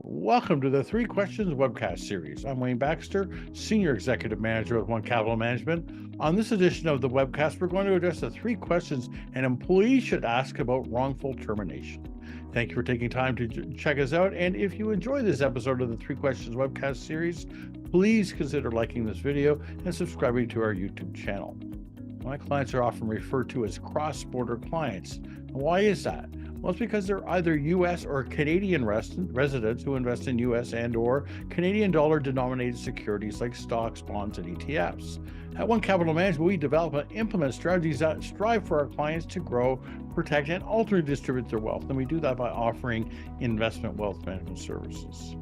Welcome to the Three Questions webcast series. I'm Wayne Baxter, Senior Executive Manager with One Capital Management. On this edition of the webcast, we're going to address the three questions an employee should ask about wrongful termination. Thank you for taking time to check us out. And if you enjoy this episode of the Three Questions webcast series, please consider liking this video and subscribing to our YouTube channel. My clients are often referred to as cross-border clients. Why is that? Well, it's because they're either U.S. or Canadian residents who invest in U.S. and or Canadian dollar-denominated securities like stocks, bonds, and ETFs. At One Capital Management, we develop and implement strategies that strive for our clients to grow, protect, and ultimately distribute their wealth. And we do that by offering investment wealth management services.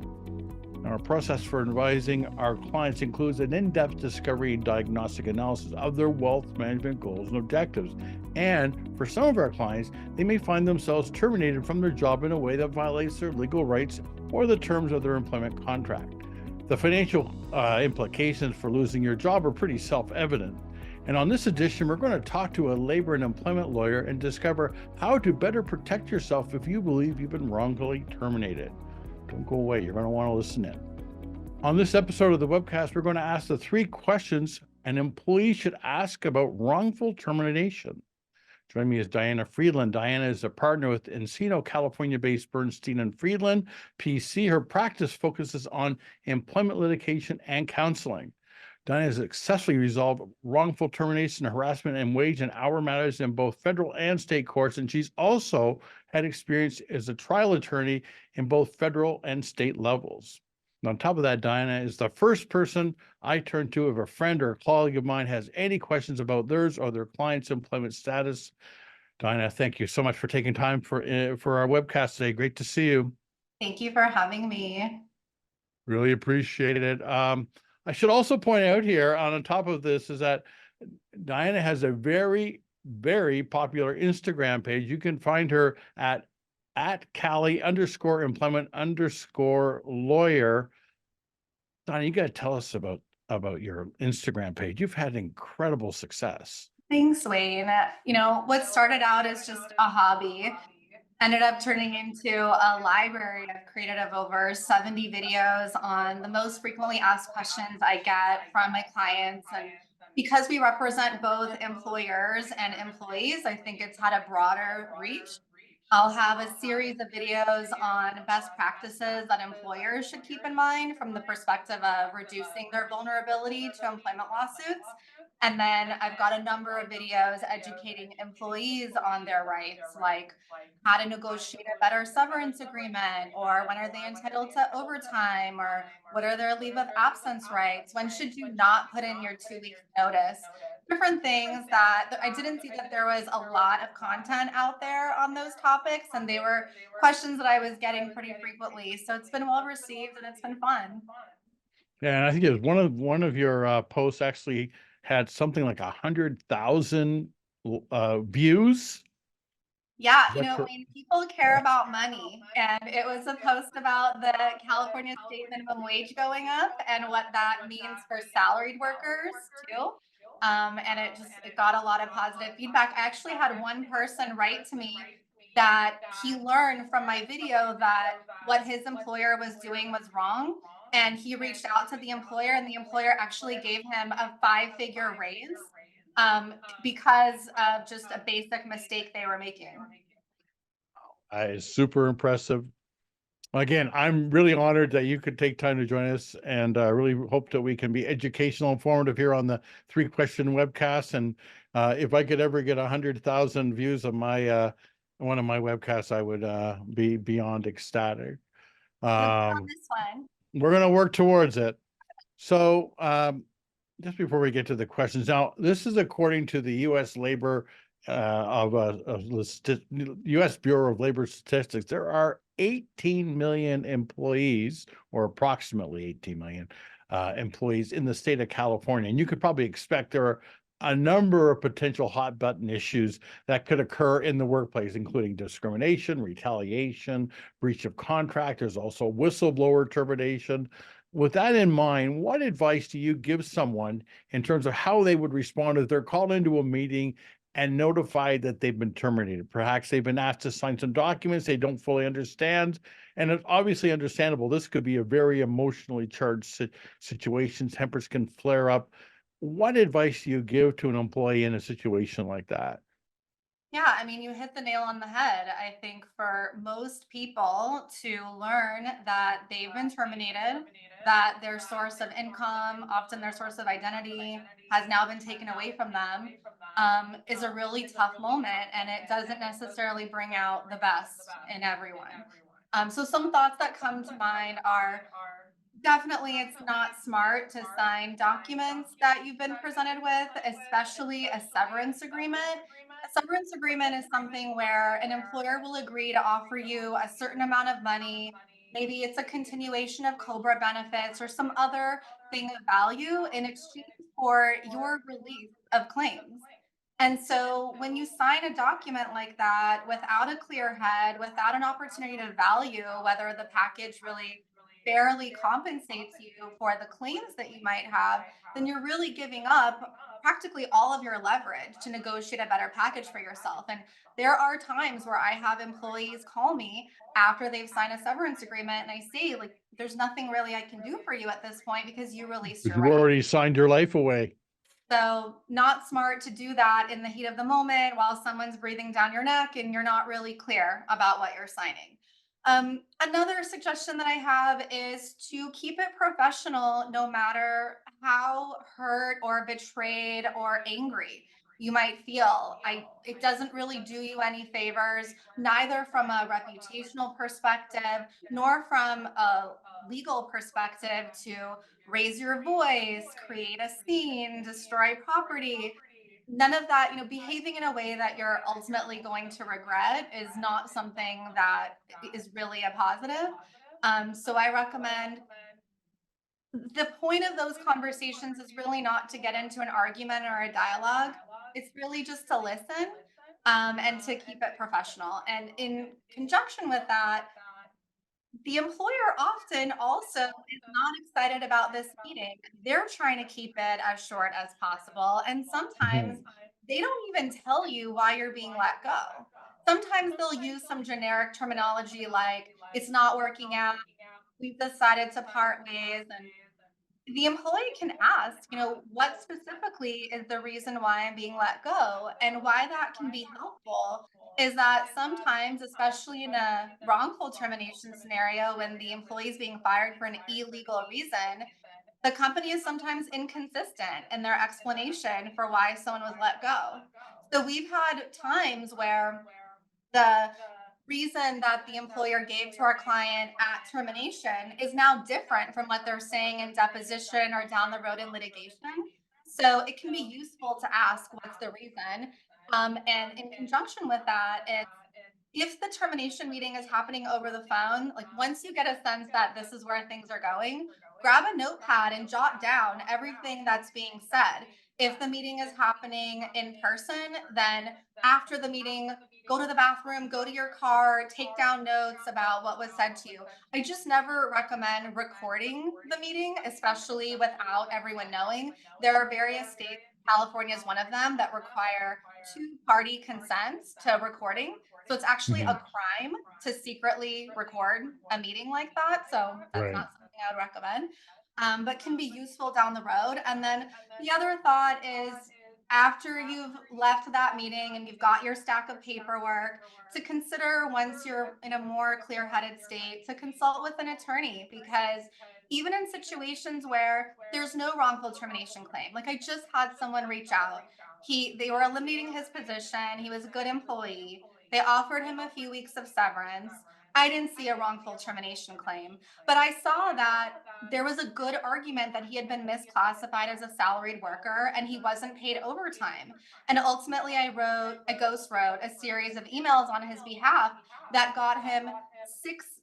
Our process for advising our clients includes an in-depth discovery and diagnostic analysis of their wealth management goals and objectives. And for some of our clients, they may find themselves terminated from their job in a way that violates their legal rights or the terms of their employment contract. The financial implications for losing your job are pretty self-evident. And on this edition, we're going to talk to a labor and employment lawyer and discover how to better protect yourself if you believe you've been wrongfully terminated. Don't go away. You're going to want to listen in. On this episode of the webcast, we're going to ask the three questions an employee should ask about wrongful termination. Joining me is Diana Friedland. Diana is a partner with Encino, California-based Bernstein Friedland, PC. Her practice focuses on employment litigation and counseling. Diana has successfully resolved wrongful termination, harassment, and wage and hour matters in both federal and state courts, and she's also had experience as a trial attorney in both federal and state levels. And on top of that, Diana is the first person I turn to if a friend or a colleague of mine has any questions about theirs or their client's employment status. Diana, thank you so much for taking time for our webcast today. Great to see you. Thank you for having me. Really appreciate it. I should also point out here on top of this is that Diana has a very, very popular Instagram page. You can find her at Cali_employment_lawyer. Diana, you got to tell us about your Instagram page. You've had incredible success. Thanks, Wayne. What started out as just a hobby ended up turning into a library I've created of over 70 videos on the most frequently asked questions I get from my clients. And because we represent both employers and employees, I think it's had a broader reach. I'll have a series of videos on best practices that employers should keep in mind from the perspective of reducing their vulnerability to employment lawsuits. And then I've got a number of videos educating employees on their rights, like how to negotiate a better severance agreement, or when are they entitled to overtime, or what are their leave of absence rights? When should you not put in your 2 weeks notice? Different things that I didn't see that there was a lot of content out there on those topics, and they were questions that I was getting pretty frequently. So it's been well received and it's been fun. Yeah, and I think it was one of your posts actually had something like 100,000 views. Yeah, when people care about money, and it was a post about the California state minimum wage going up and what that means for salaried workers too. And it got a lot of positive feedback. I actually had one person write to me that he learned from my video that what his employer was doing was wrong. And he reached out to the employer, and the employer actually gave him a 5-figure raise um, because of just a basic mistake they were making. Super impressive. Again, I'm really honored that you could take time to join us, and I really hope that we can be educational, informative here on the Three Question webcast. And if I could ever get 100,000 views of my one of my webcasts, I would be beyond ecstatic. On this one. We're going to work towards it. So just before we get to the questions, now this is according to the U.S. Labor U.S. Bureau of Labor Statistics. There are 18 million employees, or approximately 18 million employees in the state of California. And you could probably expect there are a number of potential hot button issues that could occur in the workplace, including discrimination, retaliation, breach of contract. There's also whistleblower termination. With that in mind, what advice do you give someone in terms of how they would respond if they're called into a meeting and notified that they've been terminated. Perhaps they've been asked to sign some documents they don't fully understand, and it's obviously understandable. This could be a very emotionally charged situation. Tempers can flare up. What advice do you give to an employee in a situation like that? Yeah, I mean, you hit the nail on the head. I think for most people to learn that they've been terminated, that their source of income, often their source of identity, has now been taken away from them, is a really tough moment. And it doesn't necessarily bring out the best in everyone. So, some thoughts that come to mind are: definitely, it's not smart to sign documents that you've been presented with, especially a severance agreement. A severance agreement is something where an employer will agree to offer you a certain amount of money. Maybe it's a continuation of COBRA benefits or some other thing of value in exchange for your release of claims. And so when you sign a document like that without a clear head, without an opportunity to value whether the package really fairly compensates you for the claims that you might have, then you're really giving up practically all of your leverage to negotiate a better package for yourself. And there are times where I have employees call me after they've signed a severance agreement and I say, like, there's nothing really I can do for you at this point because you released your You've rights. already signed your life away. So, not smart to do that in the heat of the moment while someone's breathing down your neck and you're not really clear about what you're signing. Another suggestion that I have is to keep it professional no matter how hurt or betrayed or angry you might feel. It doesn't really do you any favors, neither from a reputational perspective nor from a legal perspective, to raise your voice, create a scene, destroy property. None of that, behaving in a way that you're ultimately going to regret is not something that is really a positive. So I recommend, the point of those conversations is really not to get into an argument or a dialogue. It's really just to listen, and to keep it professional. And in conjunction with that, the employer often also is not excited about this meeting. They're trying to keep it as short as possible. And sometimes Mhm. they don't even tell you why you're being let go. Sometimes they'll use some generic terminology like, it's not working out, we've decided to part ways. And the employee can ask, what specifically is the reason why I'm being let go? And why that can be helpful is that sometimes, especially in a wrongful termination scenario, when the employee is being fired for an illegal reason, the company is sometimes inconsistent in their explanation for why someone was let go. So we've had times where the reason that the employer gave to our client at termination is now different from what they're saying in deposition or down the road in litigation. So it can be useful to ask, what's the reason? And in conjunction with that, if the termination meeting is happening over the phone, like, once you get a sense that this is where things are going, grab a notepad and jot down everything that's being said. If the meeting is happening in person, then after the meeting, go to the bathroom, go to your car, take down notes about what was said to you. I just never recommend recording the meeting, especially without everyone knowing. There are various states, California is one of them, that require two-party consent to recording. So it's actually a Mhm. crime to secretly record a meeting like that. So that's Right. not something I would recommend, but can be useful down the road. And then the other thought is, after you've left that meeting and you've got your stack of paperwork, to consider, once you're in a more clear headed state, to consult with an attorney. Because even in situations where there's no wrongful termination claim, like, I just had someone reach out. They were eliminating his position. He was a good employee. They offered him a few weeks of severance. I didn't see a wrongful termination claim, but I saw that there was a good argument that he had been misclassified as a salaried worker and he wasn't paid overtime. And ultimately, I ghost wrote a series of emails on his behalf that got him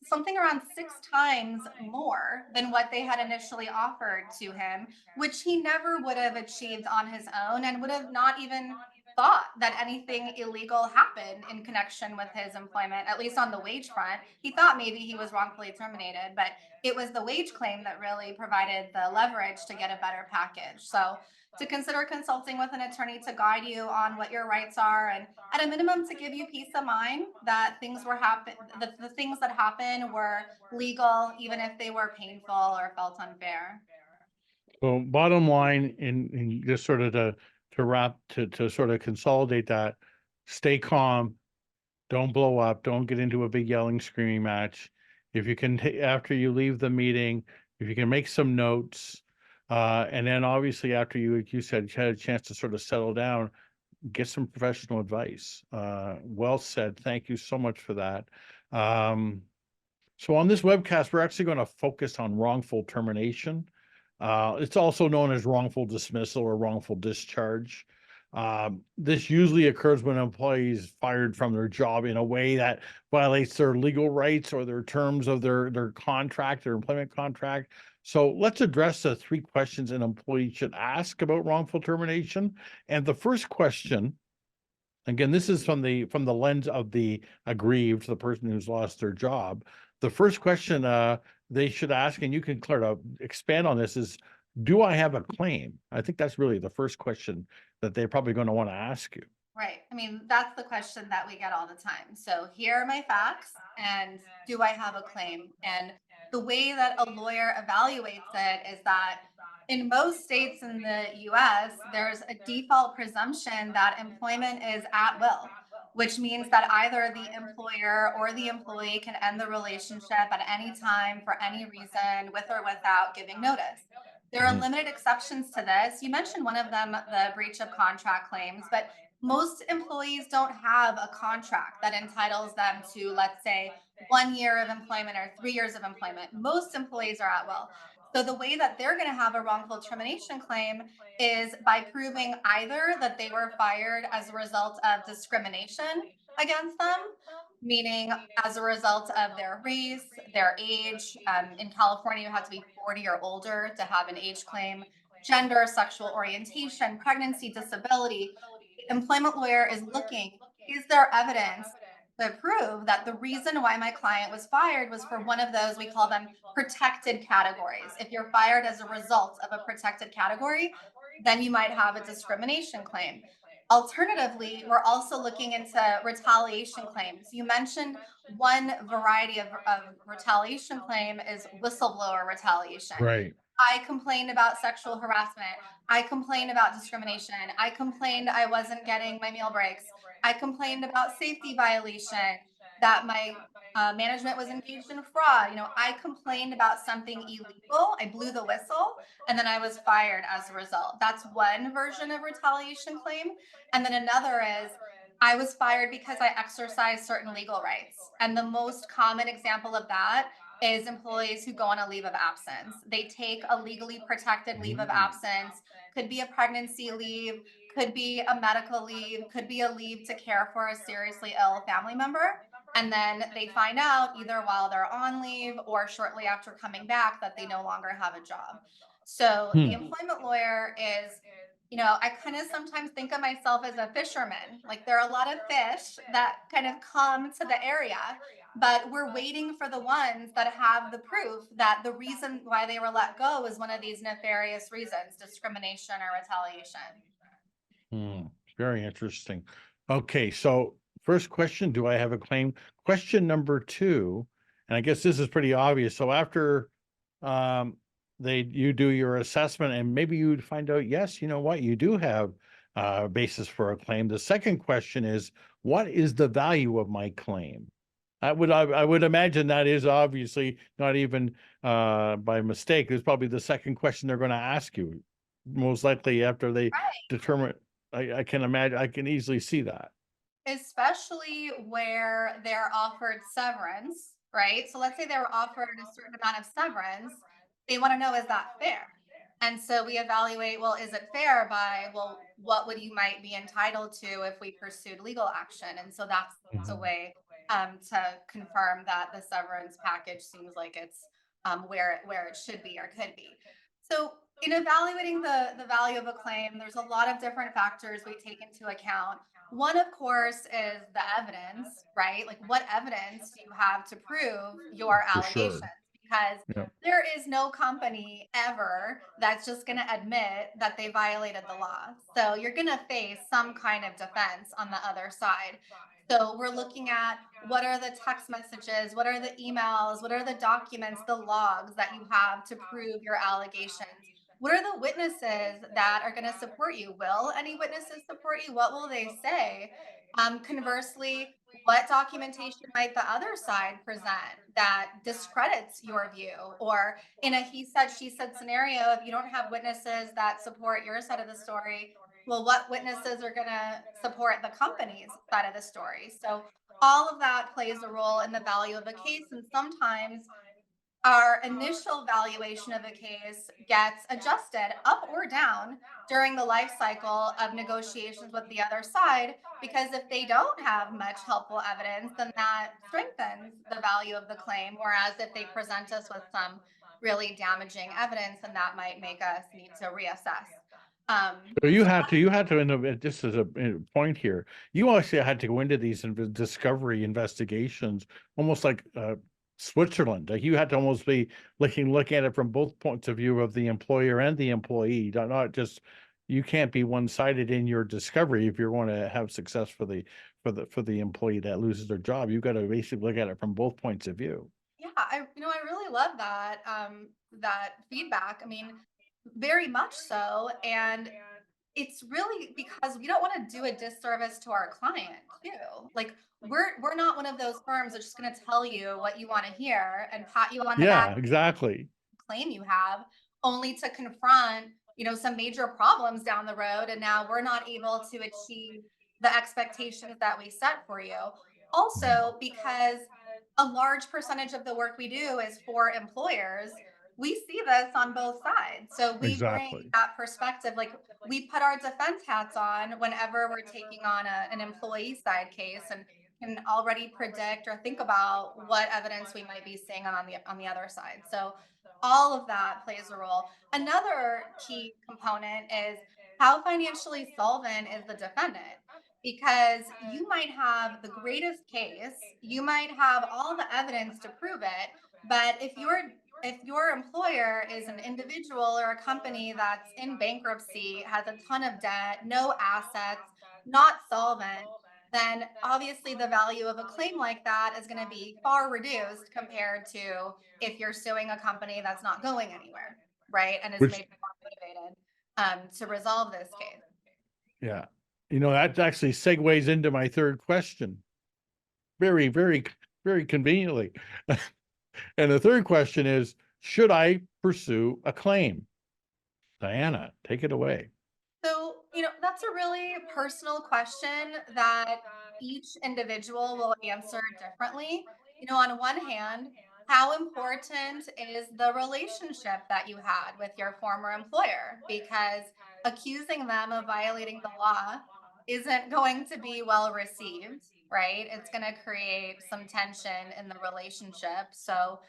something around 6 times more than what they had initially offered to him, which he never would have achieved on his own and would have not even thought that anything illegal happened in connection with his employment, at least on the wage front. He thought maybe he was wrongfully terminated, but it was the wage claim that really provided the leverage to get a better package. So, to consider consulting with an attorney to guide you on what your rights are, and at a minimum to give you peace of mind that the things that happen were legal, even if they were painful or felt unfair. So bottom line, in just sort of to sort of consolidate that, stay calm, don't blow up, don't get into a big yelling, screaming match. If you can, after you leave the meeting, if you can make some notes, and then obviously after you, like you said, you had a chance to sort of settle down, get some professional advice. Well said. Thank you so much for that. Um, so on this webcast, we're actually going to focus on wrongful termination. It's also known as wrongful dismissal or wrongful discharge. This usually occurs when an employee is fired from their job in a way that violates their legal rights or their terms of their contract, their employment contract. So let's address the three questions an employee should ask about wrongful termination. And the first question, again, this is from the lens of the aggrieved, the person who's lost their job. The first question they should ask, and you can clear to expand on this, is, do I have a claim? I think that's really the first question that they're probably going to want to ask you. Right. I mean, that's the question that we get all the time. So, here are my facts, and do I have a claim? And the way that a lawyer evaluates it is that in most states in the US, there's a default presumption that employment is at will, which means that either the employer or the employee can end the relationship at any time for any reason, with or without giving notice. There are Mhm. limited exceptions to this. You mentioned one of them, the breach of contract claims, but most employees don't have a contract that entitles them to, let's say, 1 year of employment or 3 years of employment. Most employees are at will. So the way that they're going to have a wrongful termination claim is by proving either that they were fired as a result of discrimination against them, meaning as a result of their race, their age. In California, you have to be 40 or older to have an age claim, gender, sexual orientation, pregnancy, disability. The employment lawyer is looking, is there evidence to prove that the reason why my client was fired was for one of those, we call them protected categories. If you're fired as a result of a protected category, then you might have a discrimination claim. Alternatively, we're also looking into retaliation claims. You mentioned one variety of retaliation claim is whistleblower retaliation. Right. I complained about sexual harassment. I complained about discrimination. I complained I wasn't getting my meal breaks. I complained about safety violation, that my management was engaged in fraud. I complained about something illegal. I blew the whistle, and then I was fired as a result. That's one version of retaliation claim. And then another is, I was fired because I exercised certain legal rights. And the most common example of that is employees who go on a leave of absence. They take a legally protected leave of Mm. absence, could be a pregnancy leave, could be a medical leave, could be a leave to care for a seriously ill family member. And then they find out either while they're on leave or shortly after coming back that they no longer have a job. So the Hmm. employment lawyer is, I kind of sometimes think of myself as a fisherman. Like, there are a lot of fish that kind of come to the area, but we're waiting for the ones that have the proof that the reason why they were let go is one of these nefarious reasons, discrimination or retaliation. Hmm. Very interesting. Okay, so first question, do I have a claim? Question number two, and I guess this is pretty obvious. So after um you do your assessment and maybe you find out, yes, you know what, you do have a basis for a claim. The second question is, what is the value of my claim? I would imagine that is obviously not even by mistake. It's probably the second question they're going to ask you, most likely after they determine. I can imagine. I can easily see that. Especially where they're offered severance, right? So let's say they were offered a certain amount of severance. They want to know, is that fair? And so we evaluate, well, is it fair by, well, what would you might be entitled to if we pursued legal action? And so that's a Mhm. way to confirm that the severance package seems like it's where it should be or could be. So, in evaluating the value of a claim, there's a lot of different factors we take into account. One, of course, is the evidence, right? Like, what evidence do you have to prove your For allegations? sure. Because Yeah. there is no company ever that's just going to admit that they violated the law. So, you're going to face some kind of defense on the other side. So, we're looking at what are the text messages, what are the emails, what are the documents, the logs that you have to prove your allegations? What are the witnesses that are going to support you? Will any witnesses support you? What will they say? Conversely, what documentation might the other side present that discredits your view? Or in a he said, she said scenario, if you don't have witnesses that support your side of the story, well, what witnesses are going to support the company's side of the story? So all of that plays a role in the value of a case. And sometimes our initial valuation of a case gets adjusted up or down during the life cycle of negotiations with the other side. Because if they don't have much helpful evidence, then that strengthens the value of the claim. Whereas if they present us with some really damaging evidence, then that might make us need to reassess. So So you had to, just as a point here, you actually had to go into these discovery investigations, almost like Switzerland. Like you had to almost be looking at it from both points of view of the employer and the employee, not just, you can't be one-sided in your discovery if you're going to have success for the employee that loses their job. You've got to basically look at it from both points of view. yeah, I really love that that feedback. I mean, very much so. And it's really because we don't want to do a disservice to our client too. Like we're not one of those firms that's just going to tell you what you want to hear and pat you on the back Yeah, exactly. claim you have, only to confront, some major problems down the road, and now we're not able to achieve the expectations that we set for you. Mhm. Also, because a large percentage of the work we do is for employers, we see this on both sides. So we bring Exactly. that perspective, like we put our defense hats on whenever we're taking on an employee side case, and can already predict or think about what evidence we might be seeing on the other side. So all of that plays a role. Another key component is how financially solvent is the defendant? Because you might have the greatest case, you might have all the evidence to prove it, but if your employer is an individual or a company that's in bankruptcy, has a ton of debt, no assets, not solvent, then obviously the value of a claim like that is going to be far reduced compared to if you're suing a company that's not going anywhere, right? And is Which, maybe more motivated to resolve this case. yeah, that actually segues into my third question. Very, very, very conveniently. And the third question is, should I pursue a claim? Diana, take it away. So, that's a really personal question that each individual will answer differently. On one hand, how important is the relationship that you had with your former employer? Because accusing them of violating the law isn't going to be well received, right? It's going to create some tension in the relationship. So,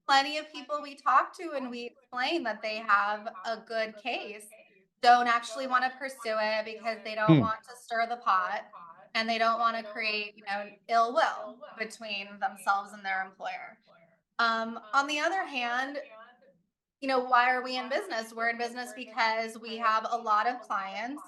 plenty of people we talk to and we explain that they have a good case don't actually want to pursue it because they don't Hmm. want to stir the pot and they don't want to create, ill will between themselves and their employer. On the other hand, why are we in business? We're in business because we have a lot of clients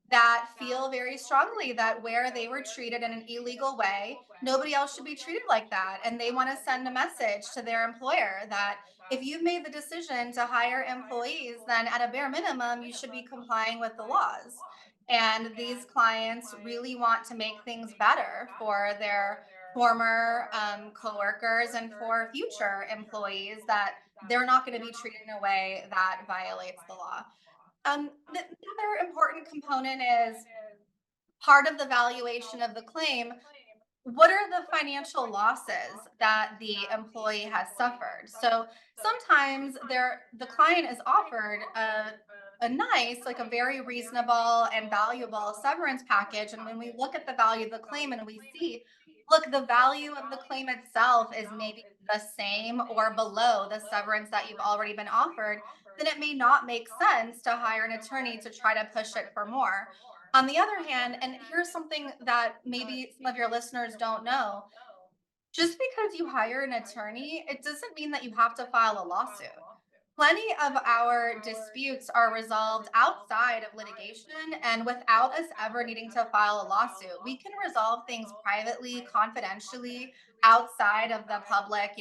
that feel very strongly that where they were treated in an illegal way, nobody else should be treated like that. And they want to send a message to their employer that if you've made the decision to hire employees, then at a bare minimum, you should be complying with the laws. And these clients really want to make things better for their former coworkers and for future employees, that they're not going to be treated in a way that violates the law. The other important component is part of the valuation of the claim. What are the financial losses that the employee has suffered? So sometimes the client is offered a nice, like a very reasonable and valuable severance package. And when we look at the value of the claim and we see, Look, the value of the claim itself is maybe the same or below the severance that you've already been offered, then it may not make sense to hire an attorney to try to push it for more. On the other hand, and here's something that maybe some of your listeners don't know, just because you hire an attorney, it doesn't mean that you have to file a lawsuit. Plenty of our disputes are resolved outside of litigation and without us ever needing to file a lawsuit. We can resolve things privately, confidentially, outside of the public,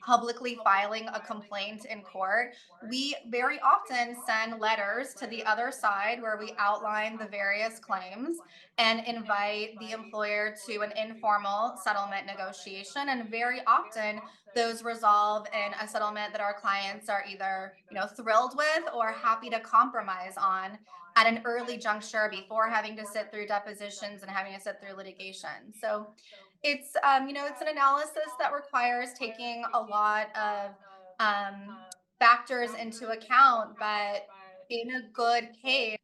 publicly filing a complaint in court. We very often send letters to the other side where we outline the various claims and invite the employer to an informal settlement negotiation. And very often, those resolve in a settlement that our clients are either thrilled with or happy to compromise on at an early juncture before having to sit through depositions and having to sit through litigation. So it's an analysis that requires taking a lot of factors into account, but in a good case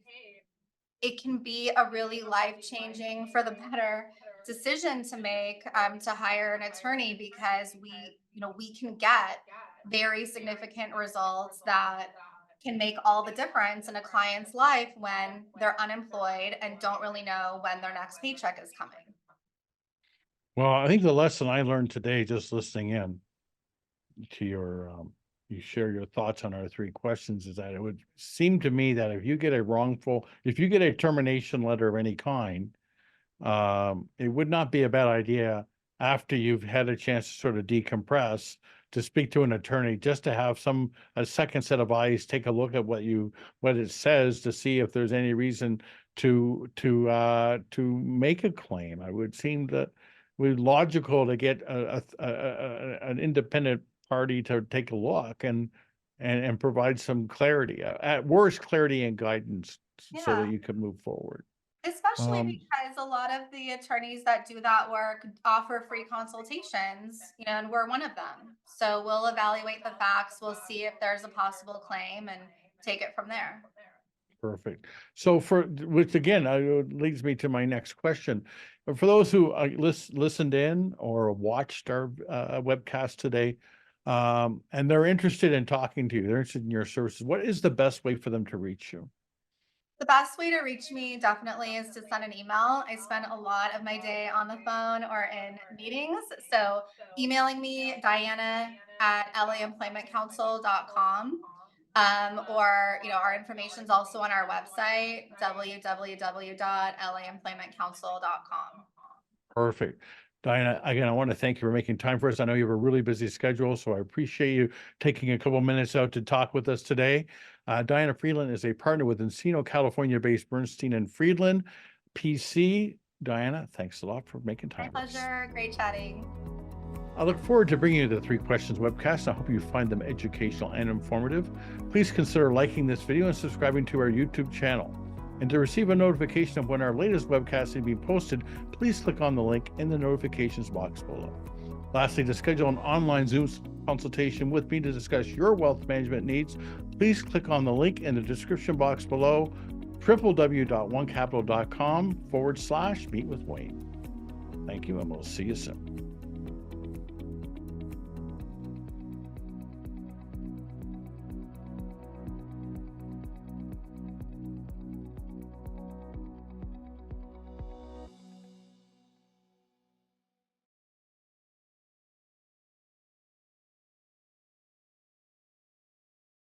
it can be a really life changing for the better decision to make, to hire an attorney, because we can get very significant results that can make all the difference in a client's life when they're unemployed and don't really know when their next paycheck is coming. Well, I think the lesson I learned today, just listening in to you share your thoughts on our three questions, is that it would seem to me that if you get a termination letter of any kind, it would not be a bad idea, after you've had a chance to sort of decompress, to speak to an attorney, just to have a second set of eyes take a look at what it says, to see if there's any reason to make a claim. I would seem that would be logical to get an independent party to take a look and provide some clarity, at worst clarity and guidance, so Yeah. that you can move forward. Especially Um, because a lot of the attorneys that do that work offer free consultations, and we're one of them. So we'll evaluate the facts, we'll see if there's a possible claim and take it from there. Perfect. So which again, leads me to my next question. For those who listened in or watched our webcast today, and they're interested in talking to you, they're interested in your services, what is the best way for them to reach you? The best way to reach me definitely is to send an email. I spend a lot of my day on the phone or in meetings. So emailing me, Diana at laemploymentcouncil.com. Or, our information is also on our website, www.laemploymentcouncil.com. Perfect. Diana, again, I want to thank you for making time for us. I know you have a really busy schedule, so I appreciate you taking a couple minutes out to talk with us today. Diana Friedland is a partner with Encino, California-based Bernstein and Friedland, PC. Diana, thanks a lot for making My time with us. pleasure. Great chatting. I look forward to bringing you the Three Questions webcast. I hope you find them educational and informative. Please consider liking this video and subscribing to our YouTube channel. And to receive a notification of when our latest webcast is being posted, please click on the link in the notifications box below. Lastly, to schedule an online Zoom consultation with me to discuss your wealth management needs, please click on the link in the description box below, www.onecapital.com/meet with Wayne. Thank you, and we'll see you soon.